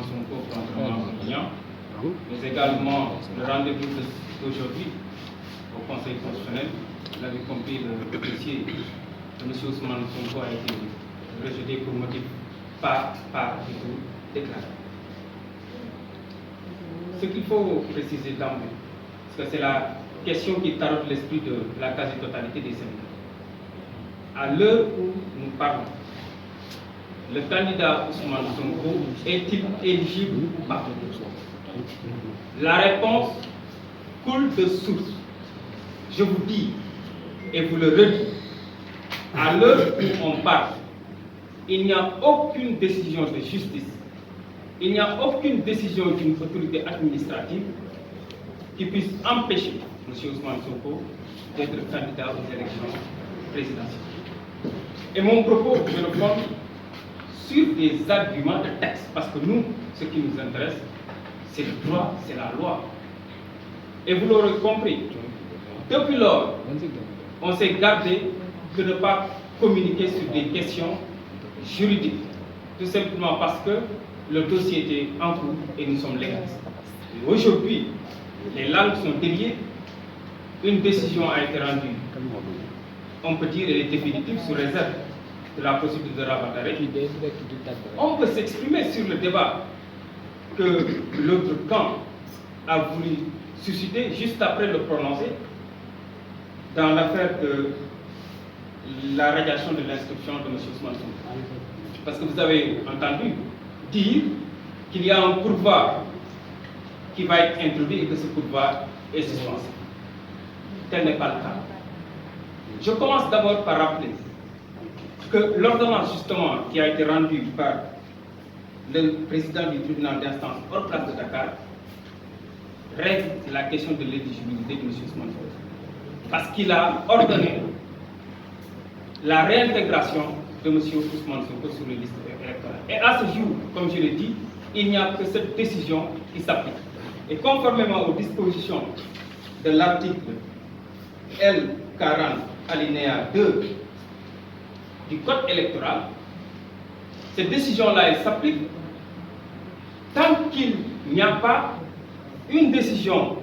Sonko contrairement à Lyon, mais également le rendez-vous d'aujourd'hui au Conseil constitutionnel. Vous l'avez compris, le dossier de M. Ousmane Sonko a été rejeté pour motif pas du tout déclaré. Ce qu'il faut préciser d'emblée, parce que c'est la question qui taraude l'esprit de la quasi-totalité des Sénégalais. À l'heure où nous parlons, le candidat Ousmane Sonko est-il éligible ou pas? La réponse coule de source. Je vous dis, et vous le redis, à l'heure où on parle, il n'y a aucune décision de justice, il n'y a aucune décision d'une autorité administrative qui puisse empêcher M. Ousmane Sonko d'être candidat aux élections présidentielles. Et mon propos, je le fonde sur des arguments de texte, parce que nous, ce qui nous intéresse, c'est le droit, c'est la loi. Et vous l'aurez compris, depuis lors, on s'est gardé de ne pas communiquer sur des questions juridiques, tout simplement parce que le dossier était en cours et nous sommes légalistes. Aujourd'hui, les langues sont déliées, une décision a été rendue, on peut dire elle est définitive sous réserve de la possibilité de rabat d'arrêt. On peut s'exprimer sur le débat que l'autre camp a voulu susciter juste après le prononcé dans l'affaire de la radiation de l'instruction de M. Ousmane Sonko. Parce que vous avez entendu dire qu'il y a un pourvoi qui va être introduit et que ce pourvoi est suspensif. Tel n'est pas le cas. Je commence d'abord par rappeler que l'ordonnance justement qui a été rendue par le président du tribunal d'instance hors place de Dakar règle la question de l'éligibilité de M. Ousmane Sonko. Parce qu'il a ordonné la réintégration de M. Ousmane Sonko sur les listes électorales. Et à ce jour, comme je l'ai dit, il n'y a que cette décision qui s'applique. Et conformément aux dispositions de l'article L40 alinéa 2 du Code électoral, cette décision-là, elle s'applique tant qu'il n'y a pas une décision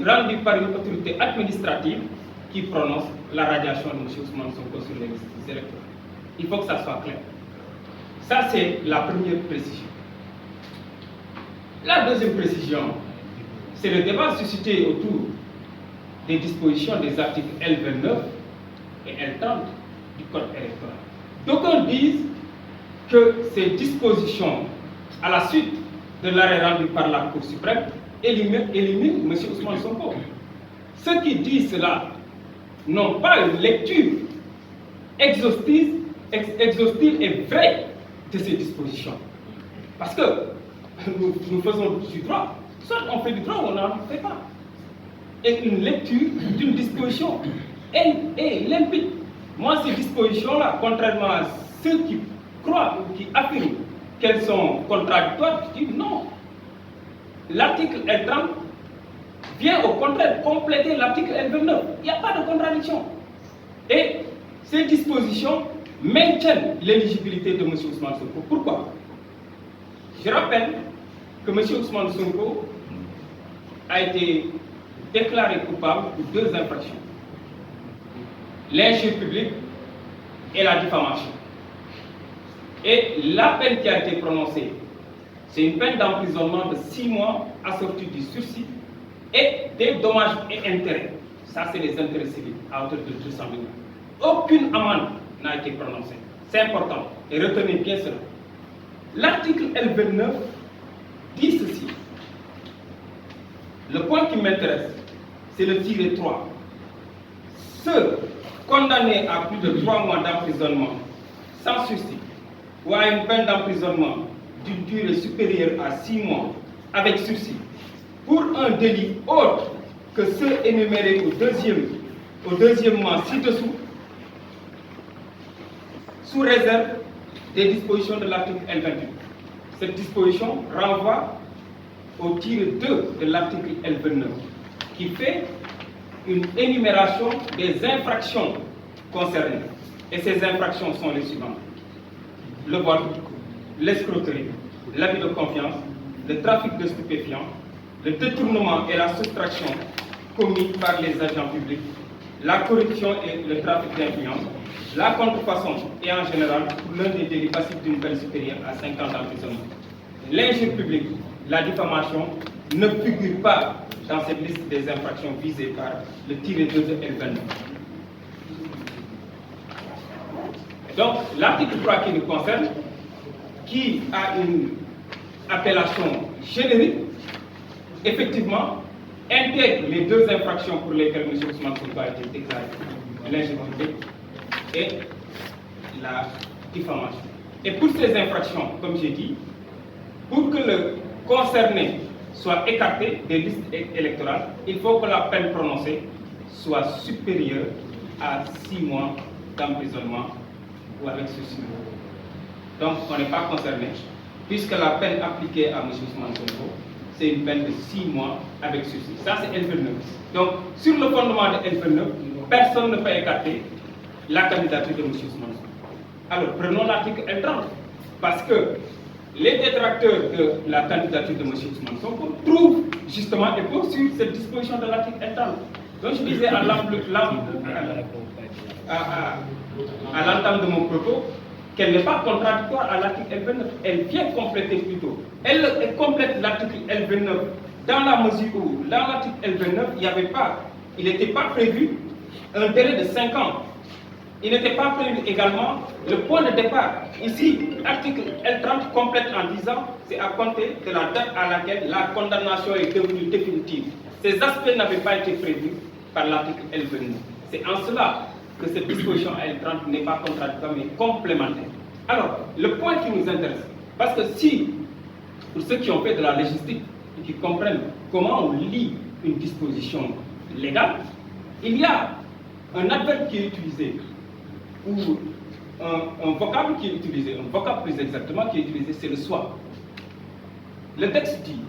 rendue par une autorité administrative qui prononce la radiation de M. Ousmane Sonko sur les listes électorales. Il faut que ça soit clair. Ça, c'est la première précision. La deuxième précision, c'est le débat suscité autour des dispositions des articles L29 et L30 du Code électoral. D'aucuns disent que ces dispositions, à la suite de l'arrêt rendu par la Cour suprême, éliminent M. Ousmane Sonko. Ceux qui disent cela n'ont pas une lecture exhaustive et vraie de ces dispositions. Parce que nous faisons du droit. Soit on fait du droit ou on n'en fait pas. Et une lecture d'une disposition est limpide. Moi, ces dispositions-là, contrairement à ceux qui croient ou qui affirment qu'elles sont contradictoires, je dis non. L'article L30 vient au contraire compléter l'article L29. Il n'y a pas de contradiction. Et ces dispositions maintiennent l'éligibilité de M. Ousmane Sonko. Pourquoi? Je rappelle que M. Ousmane Sonko a été déclaré coupable pour 2 infractions. L'injure publique et la diffamation. Et la peine qui a été prononcée, c'est une peine d'emprisonnement de 6 mois assortie du sursis et des dommages et intérêts. Ça, c'est les intérêts civils à hauteur de 200 000 €. Aucune amende n'a été prononcée. C'est important. Et retenez bien cela. L'article L29 dit ceci. Le point qui m'intéresse, c'est le tiret 3. Ceux condamnés à plus de 3 mois d'emprisonnement sans sursis ou à une peine d'emprisonnement d'une durée supérieure à 6 mois avec sursis pour un délit autre que ceux énumérés au deuxièmement ci-dessous, sous réserve des dispositions de l'article L28. Cette disposition renvoie au tiret 2 de l'article L29, qui fait une énumération des infractions concernées. Et ces infractions sont les suivantes: le vol, l'escroquerie, l'abus de confiance, le trafic de stupéfiants, le détournement et la soustraction commis par les agents publics, la corruption et le trafic d'influence, la contrefaçon et en général pour l'un des délits passifs d'une peine supérieure à 5 ans d'emprisonnement. L'injure publique, la diffamation ne figure pas dans cette liste des infractions visées par le tiré 2 de L29. Donc, l'article 3 qui nous concerne, qui a une appellation générique, effectivement, intègre les deux infractions pour lesquelles M. Ousmane Sonko a été déclaré, l'injure publique et la diffamation. Et pour ces infractions, comme j'ai dit, pour que le concerné soit écarté des listes électorales, il faut que la peine prononcée soit supérieure à 6 mois d'emprisonnement ou avec sursis. Donc, on n'est pas concerné, puisque la peine appliquée à M. Ousmane Sonko, c'est une peine de 6 mois avec sursis. Ça, c'est L29. Donc, sur le fondement de L29, personne ne peut écarter la candidature de M. Ousmane Sonko. Alors, prenons l'article L30, parce que les détracteurs de la candidature de M. Ousmane Sonko trouvent justement écho sur cette disposition de l'article L30. Donc, je disais à l'entame de mon propos qu'elle n'est pas contradictoire à l'article L29. Elle vient compléter plutôt. Elle complète l'article L29 dans la mesure où, dans l'article L29, il n'était pas prévu un délai de 5 ans. Il n'était pas prévu également le point de départ. Ici, l'article L30 complète en disant c'est à compter de la date à laquelle la condamnation est devenue définitive. Ces aspects n'avaient pas été prévus par l'article L29. C'est en cela que cette disposition L30 n'est pas contradictoire mais complémentaire. Alors, le point qui nous intéresse, parce que si, pour ceux qui ont fait de la légistique et qui comprennent comment on lit une disposition légale, il y a un adverbe qui est utilisé, ou un vocable qui est utilisé, un vocable plus exactement qui est utilisé, c'est le soit. Le texte dit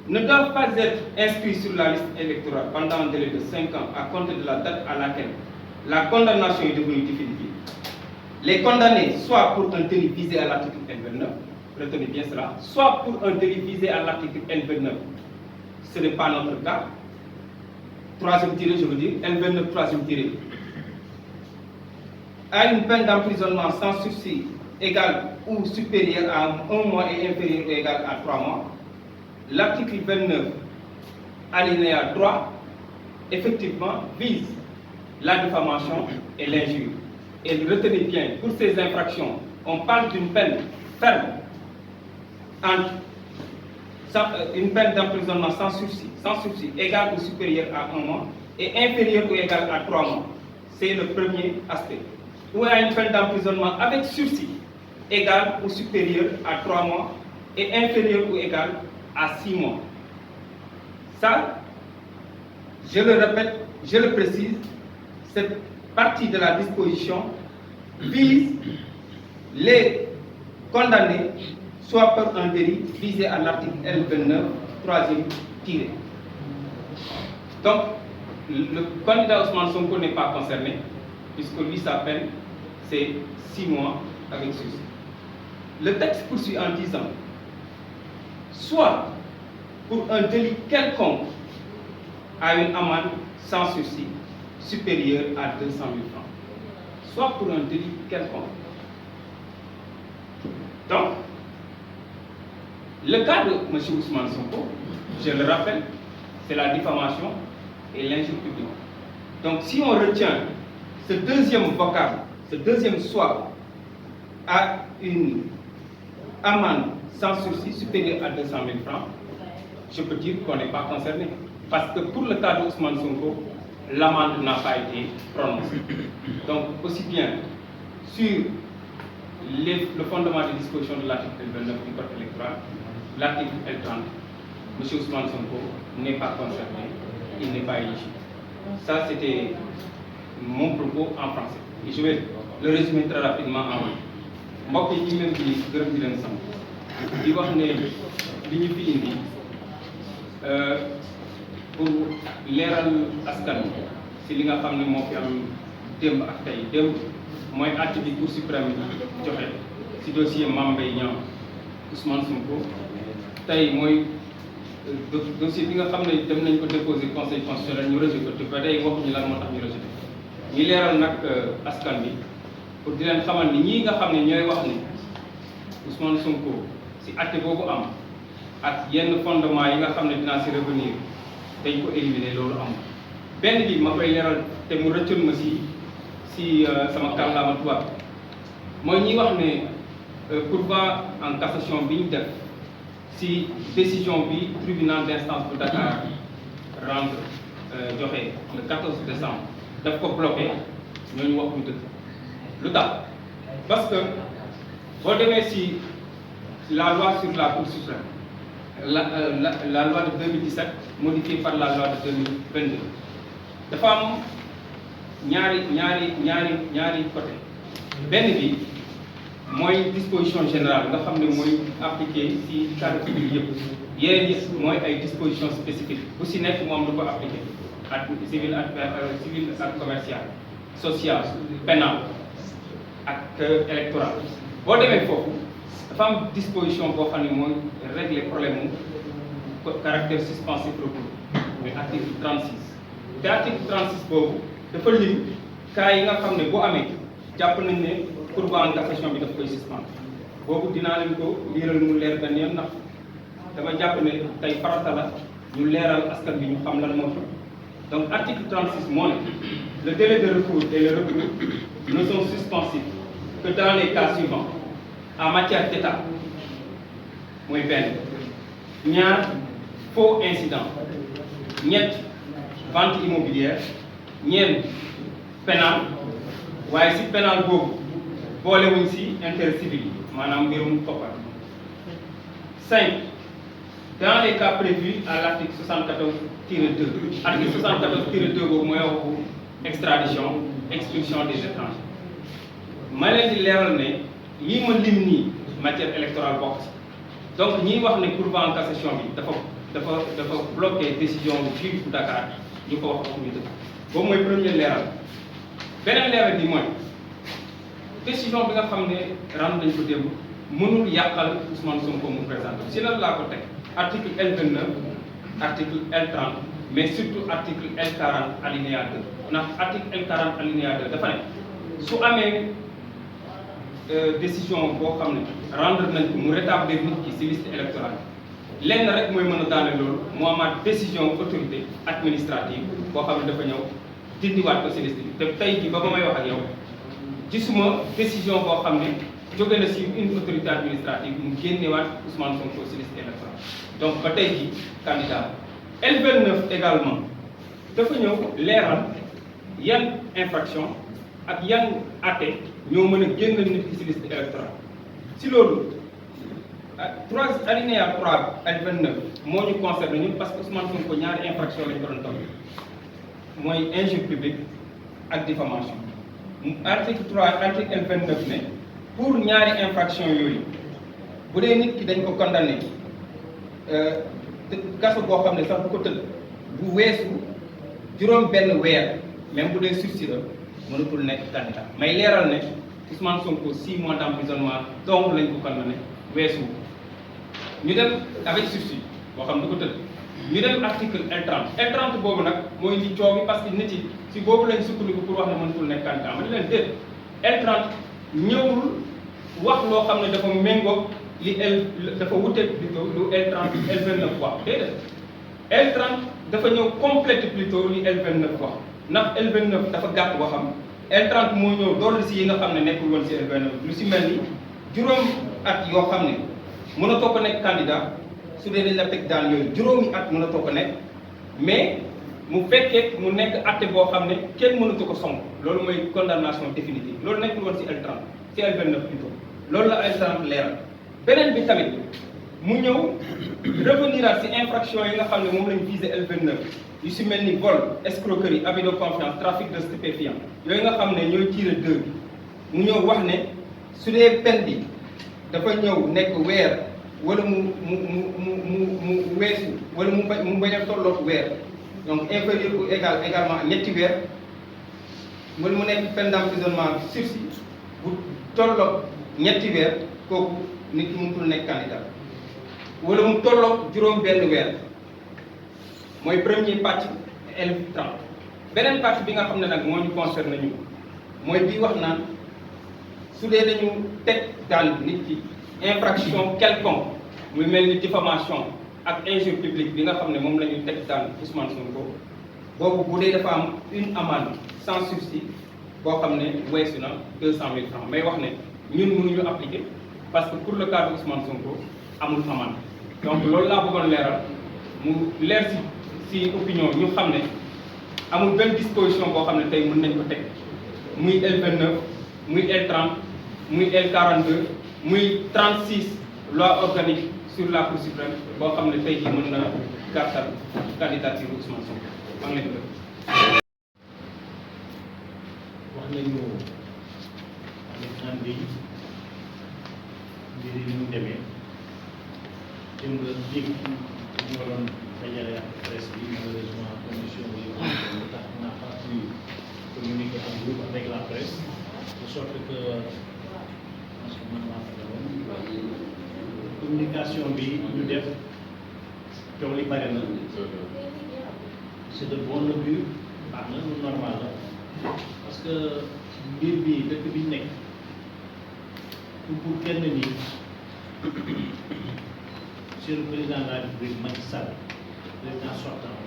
ne doivent pas être inscrits sur la liste électorale pendant un délai de 5 ans à compter de la date à laquelle la condamnation est devenue définitive. Les condamnés, soit pour un délit visé à l'article L29, retenez bien cela, soit pour un délit visé à l'article L29. Ce n'est pas notre cas. Troisième tiré, je veux dire, L29, troisième tiré, à une peine d'emprisonnement sans sursis égale ou supérieure à 1 mois et inférieure ou égale à 3 mois. L'article 29, alinéa 3, effectivement, vise la diffamation et l'injure. Et retenez bien, pour ces infractions, on parle d'une peine ferme, une peine d'emprisonnement sans sursis égale ou supérieure à 1 mois et inférieure ou égale à 3 mois. C'est le premier aspect. Ou à une peine d'emprisonnement avec sursis égale ou supérieure à 3 mois et inférieure ou égale à 6 mois. Ça, je le répète, je le précise, cette partie de la disposition vise les condamnés soit par un délit visé à l'article L29, troisième tiré. Donc, le candidat Ousmane Sonko n'est pas concerné, puisque lui, sa peine, c'est 6 mois avec sursis. Le texte poursuit en disant, soit pour un délit quelconque à une amende sans sursis supérieure à 200 000 francs, soit pour un délit quelconque. Donc, le cas de M. Ousmane Sonko, je le rappelle, c'est la diffamation et l'injure publique. Donc, si on retient ce deuxième vocable, ce deuxième soit à une amende sans sursis supérieure à 200 000 francs, je peux dire qu'on n'est pas concerné. Parce que pour le cas de Ousmane Sonko, l'amende n'a pas été prononcée. Donc, aussi bien sur le fondement des dispositions de l'article L29 du Code électoral, l'article L30, M. Ousmane Sonko n'est pas concerné, il n'est pas éligible. Ça, c'était mon propos en français. Et je vais le résumer très rapidement en wolof. Mbokk yi ñu leen di gërëm di leen sant di wax ne li ñu fi indi pour leeral askan wi si li nga xam ne moo fi am démb ak tey démb mooy àtte bi Cour suprême joxe si dossier Mame Mbaye Niang Ousmane Sonko tey mooy dossier bi nga xam ne dem nañ ko déposer conseil constitutionnel ñu rejeté ko te ba tey waxuñu lan moo tax ñu rejeté ñuy leeral nag askan bi pour di leen xamal ni ñii nga xam ne ñooy wax ni Ousmane Sonko si acte boobu am ak yenn fondement yi nga xam ne dinaa si revenir dañ ko éliminer loolu am benn bi ma koy leeral te mu rëccoon ma si sama kàllaama tubaab mooy ñi wax ne pourvoi en cassation bi ñu def si décision bi tribunal d'instance bu Dakar rendre joxe le 14 décembre daf ko bloqué ñooñu wax ñu dëgg lu tax parce que boo demee si la loi sur la Cour suprême la loi de 2017 modifiée par la loi de 2022 dafa am ñaari côté benn bi mooy disposition générale nga xam ne mooy appliqué si cadre civil yëpp yeneen yi mooy ay dispositions spécifiques bu si nekk moom du ko appliqué ak civil ak commercial social pénal ak électoral boo demee foofu dafa am disposition boo xam ne mooy régler problème mu caractère suspensif recours muy article 36 te article 36 boobu dafa lim cas yi nga xam ne boo amee jàpp nañ ne pourvoi en cassation bi daf koy suspendre boobu dinaa leen ko liiral mu leer benn yoon ndax dama jàpp ne tey farata la ñu leeral askan bi ñu xam lan moo tax donc article 36 moo ne le délai de recours et le recours ne sont suspensifs que dans les cas suivants en matière d'état mooy benn ñaar faux incident ñett vente immobilière ñeent pénal waaye si pénal boobu boolewuñ si intérêt civil yi maanaam mbirum koppar 5 dans les cas prévus à l'article 74-2 article 74-2 boobu mooy waxu extradition expulsion des étrangers ma leen di leeral ne lii ma lim nii matière électorale bokk ci donc ñiy wax ne pourvoi en cassation bi dafa bloqué décision juge bu Dakar ñu ko wax ñu dëgg boobu mooy premier leeral beneen leeral bi mooy décision bi nga xam ne rendre nañ ko démb mënul yàqal Ousmane Sonko mu présenté si lan laa ko teg article L29 article L30 mais surtout article L40 alinéa 2 ndax article L40 alinéa 2 dafa ne su amee décision boo xam ne rendre nañ ko mu rétablir nit ki ci liste électorale lenn rek mooy mën a daane loolu mu amaat décision autorité administrative boo xam ne dafa ñëw dindiwaat ko ci liste bi te tey jii ba may wax ak yow gisuma décision boo xam ne jóge na ci une autorité administrative mu génnewaat Ousmane Sonko ci liste électorale donc ba tey jii candidat L29 également dafa ñëw leeral yan infraction ak yan atte ñoo mën a génn nit ki ci liste électorale ci loolu alinéa 3 L29 moo ñu concerné ñun parce que Ousmane Sonko ñaari infraction lañ ko doon topp mooy injure publique ak diffamation article 3 article L29 ne pour ñaari infraction yooyu bu dee nit ki dañ ko condamné kaso boo xam ne sax bu ko tëdd bu weesu juróom benn weer même bu dee sursis la mënatul nekk candidat may leeral ne Ousmane Sonko 6 mois d'emprisonnement donc lañ ko condamné weesu ñu dem avec sursis boo xam ne du ko tëdd ñu dem article L30 boobu nag mooy li coow bi parce que nit yi si boobu lañ sukkandiku pour wax ne mënatul nekk candidat ma di leen déet L30 ñëwul wax loo xam ne dafa méngóog li dafa wuteeg plutôt lu L30 L29 wax déedéet L30 dafa ñëw complète plutôt li L29 wax ndax L29 dafa gàtt waxam L30 moo ñëw dolli si yi nga xam ne nekkul woon si L29 lu si mel ni juróom at yoo xam ne mënatoo ko nekk candidat su dee dañ la teg daan yooyu juróomi at mënatoo ko nekk mais mu fekkee mu nekk atte boo xam ne kenn mënatu ko sonk loolu mooy condamnation définitive loolu nekkul woon si L30 si L29 plutôt loolu la L30 leeral beneen bi tamit mu ñëw revenir ci infraction yi nga xam ne moom lañu visé L29 yu si mel ni vol escroquerie abus de confiance trafic de stupéfiants yooyu nga xam ne ñooy tiré deux bi mu ñëw wax ne su dee peine bi dafa ñëw nekk weer wala mu weesu wala mu bañ a tolloog weer donc inférieur ou également ñetti weer wala mu nekk peine d'emprisonnement sursis bu tolloog ñetti weer kooku nit ki mënatul nekk candidat wala mu tolloog juróom benn weer mooy premier pàcc L30 beneen pàcc bi nga xam ne nag moo ñu concerné ñu mooy bii wax naan su dee dañu teg daan nit ki infraction quelconque muy mel ni diffamation ak injure publique bi nga xam ne moom la ñu teg daan Ousmane Sonko boobu bu dee dafa am une amende sans sursis boo xam ne weesu na 200 000 francs may wax ne ñun mënuñu appliquer parce que pour le cas de Ousmane Sonko amul amende donc loolu laa bëggoon leeral mu leer si opinion ñu xam ne amul benn disposition boo xam ne tey mën nañ ko teg muy L29 muy L30 muy L42 muy 36 loi organique sur la Cour suprême boo xam ne tey jii mën na gàttal candidature Ousmane Sonko maa ngi leen di wax nañu naan bi mbir yi ñu demee démb léegi ñu waroon dajale ak presse bi malheureusement condition bi tax n'a pas pu communiquer en groupe avec la presse de sorte que man maa fa woon communication bi ñu def coow li bare na c'est de bon augure baax na lu normal la parce que mbir bi dëkk bi nekk pour kenn nii monsieur le président de la République Macky Sall président sortant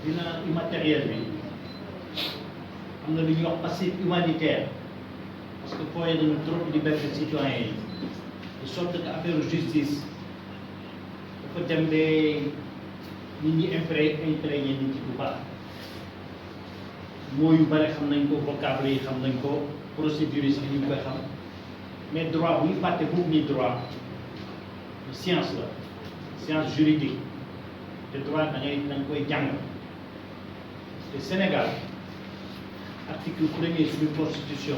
bilan immatériel bi am na lu ñuy wax passif humanitaire parce que fooyee nañu trop liberté citoyen yi de sorte que affaire justice dafa dem ba nit ñi imprégné nit ci bu baax moo yu bare xam nañ ko vocable yi xam nañ ko procédure yi sax ñu koy xam mais droit bu ñu fàtte boobu ni droit science la science juridique te droit da nga koy jàng te Sénégal article premier suñu constitution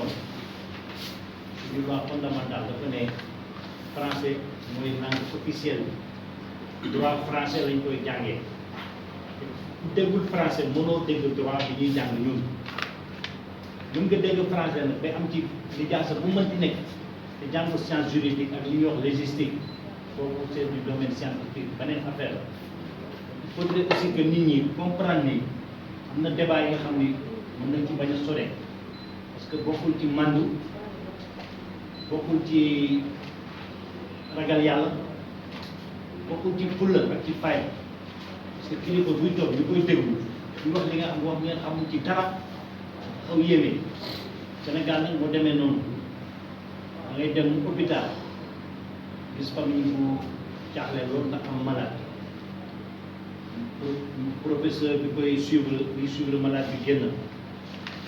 suñu loi fondamentale dafa ne français mooy langue officielle droit français lañ koy jàngee ku déggul français mënoo dégg droit bi ñuy jàng ñun mën nga dégg français nag ba am ci lijaasa bu mënti nekk te jàng science juridique ak li ñuy wax légistique boobu c'est du domaine scientifique beneen affaire la il faudrait aussi que nit ñi comprendre ni am na débat yi nga xam ni mën nañ ci bañ a sore parce que bokkul ci mandu bokkul ci ragal yàlla bokkul ci fulla ak ci fay parce que kilifa buy toog ñu koy déglu ñu wax li nga xam wax ngeen xamul ci dara xaw yéeme Sénégal nag moo demee noonu da ngay dem hôpital gis famille bu jaaxle loolu ndax am malade professeur bi koy suivre malade bi génn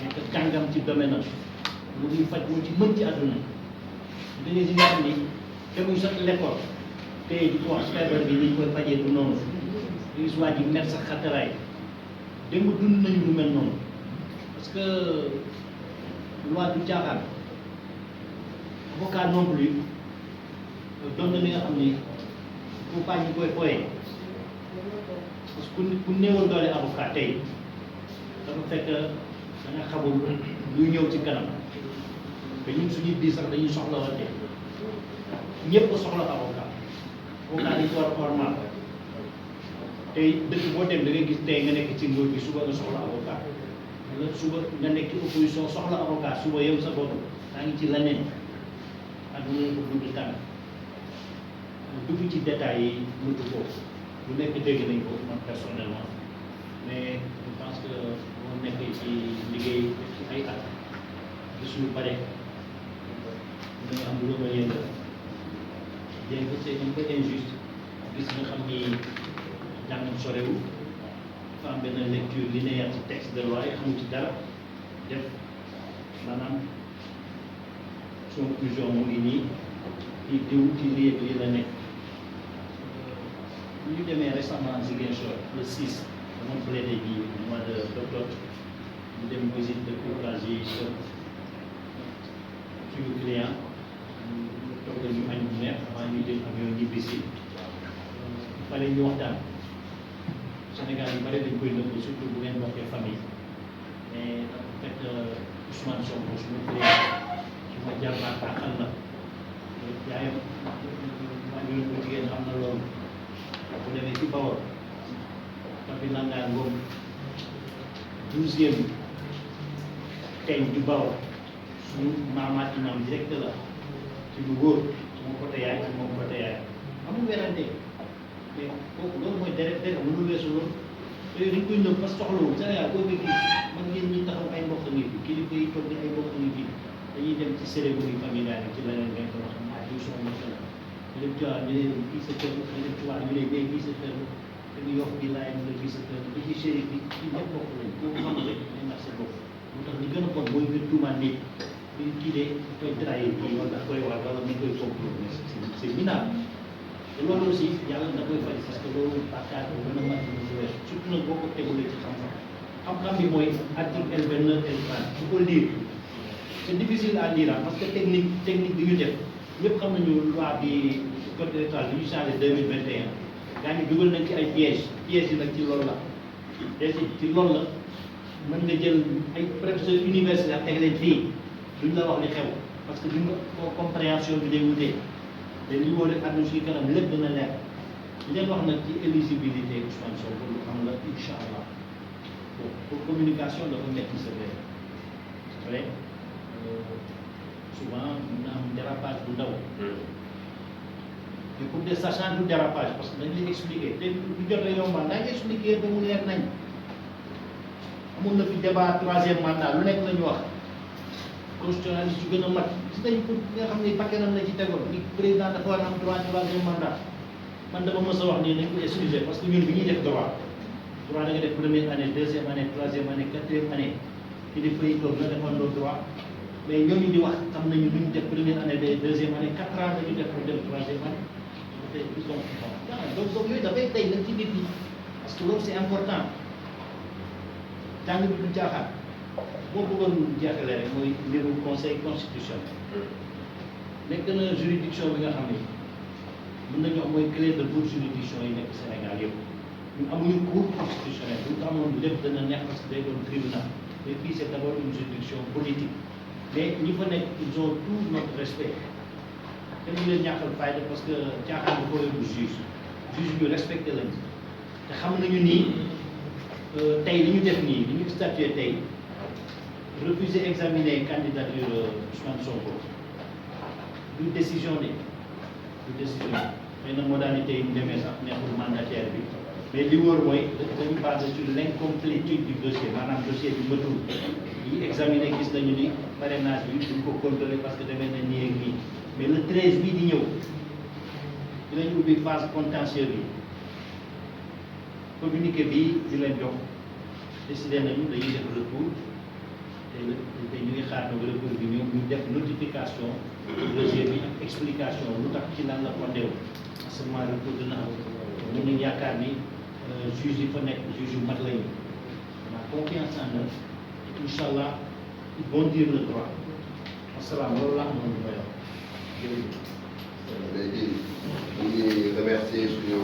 nekk kàngam ci domaine am lu muy faj moo ci mën ci àdduna da ngay si nga xam ni demuñ sax l'école te di ko wax feebar bi ni ñu koy fajee du noonu di gis waa ji mer sax xattaraay démb dund nañu lu mel noonu parce que loi du caaxaan avocat non plus doon na li nga xam ni faut pas ñu koy foyee parce que ku néewal doole avocat tey dafa fekk da nga xamul luy ñëw ci kanam te ñun suñuy biir sax dañuy soxla wante ñëpp soxla avocat dañu ko war a formal tey dëkk boo dem da ngay gis tey nga nekk ci nguur bi suba nga soxla avocat wala suba nga nekk ci opposition soxla avocat suba yow sa bopp daa ngi ci leneen adduna ko gudd tànk dugg ci détails yi mëntu ko bu nekk dégg nañ ko man personnellement mais je pense que moo nekk ci liggéey ci ay at gis yu bare da nga am lu ma yëngal bien que c'est un peu injuste gis nga xam ni jàngam sorewu dafa am benn lecture linéaire ci texte de loi yi xamu ci dara def maanaam conclusion mu ngi nii ci diw ci lii lii la nekk bu ñu demee récemment Ziguinchor le 6 dama plaidé ji mois d'octobre ñu dem visite de courtage yi suñu client ñu togg ñu añ bu neex avant ñuy jël avion ñibbisi fale ñu waxtaan Sénégal yu bëri dañ koy nëbb surtout bu ngeen bokkee famille mais dafa fekk Ousmane Sonko suñu client ma jarbaat àqal la yaayam waajur bu jigéen xam na loolu bu demee ci Bawol Papi Nangaan Ngom 12e teñ du Bawol suñu maamaat imam direct la ci lu góor sama côté yaay ci moom côté yaay amul werante mais kooku loolu mooy deret deret mënul weesu loolu te dañ koy nëb parce que soxlawul Sénégal boo fi gis man ngeen ñi taxaw ay mbokk ngi fi kilifa yi toog ni ay mbokk ngi fi dañuy dem ci cérémonie familiale ci leneen ngeen ko wax diw sama mbokk la ñu dem ci waa ñu ne kii sa kër ñu dem ci waa ñu ne mais kii sa kër dañuy yokk di laay mu ne kii sa kër da ci chérif bi ci ñëpp bokk lañ kooku xam rek dañ nax sa bopp moo tax li gën a bon mooy nga tuumaan nit bi kii de koy trahir kii wala daf koy wax wala mi koy complot c'est minable te loolu aussi yàlla da koy faj parce que loolu bàkkaar bu gën a mat lu wees surtout nag boo ko tegulee ci xam-xam xam-xam bi mooy article L29 L30 su ko lire c'est difficile à lire parce que technique bi ñu def ñëpp xam nañu loi bi code électoral bi ñu changé 2021 gaa ñi dugal nañ ci ay pièges yi nag ci loolu la pièges yi ci loolu la mën nga jël ay professeurs universitaires teg leen fii duñ la wax li xew parce que duñ ko compréhension bi day wutee te li woo rek àdduna suñu kanam lépp dana leer li leen wax nag ci éligibilité Ousmane Sonko lu xam la incha allah bon pour communication dafa métti c'est vrai souvent mun na am dérapage bu ndaw te pour des sachant du dérapage parce que dañ lay expliquer te du jotee yow man daañu expliquer ba mu leer nañ amoon na fi débat 3e mandat lu nekk la ñu wax constitutionnaliste yu gën a mat gis nañ ko nga xam ne bakkanam la ci tegoon ni président dafa war a am droit 3e mandat man dama mës a wax nii nañ ko excuser parce que ñun bi ñuy def droit da nga def première année 2e année 3e année 4e année ci di fay toog nga defandoo droit mais ñooñu di wax xam nañu lu ñu def première année ba 2e année 4 ans dañu def pour dem 3e année dafay ils sont donc yooyu dafay tey nag ci nit ñi parce que loolu c'est important jàng bi du jaaxaat boo bëggoon jeexale rek mooy mbiru conseil constitutionnel nekk na juridiction bi nga xam ne mën nañu wax mooy clé de toute juridiction yi nekk Sénégal yëpp ñun amuñu cour constitutionnel bu ñu amoon lépp dana neex parce que day doon tribunal mais fii c'est d'abord une juridiction politique mais ñi fa nekk ils ont tout notre respect kenn ñu leen ñàkkal fayda parce que caaxaan bu ko yóbbu juge ñu respecté lañ te xam nañu nii tey li ñu def nii li ñu statué tey refuser examiner candidature Ousmane Sonko du décision du décision xëy na modalité yi mu demee sax neexul mandataire bi mais li wóor mooy dañu basé sur l'incomplétude du dossier maanaam dossier bi matul yi examiner gis nañu ni parrainage bi duñ ko contrôler parce que demee na nii ak nii mais le 13 bii di ñëw dinañu ubbi phase contentieux bi communiqué bi di leen jox décidé nañu dañuy def recours te ñu ngi xaar nag recours bi ñoom ñu def notification dossier bi ak explication lu tax ci lan la fondé wu seulement recours dina am mën nañu yaakaar ni juge yi fa nekk juge yu mat lañu on a confiance en eux incha allah ils vont dire le droit asalaam loolu laa amoon lu may wax jërëjëf. léegi ñu ngi remercier suñu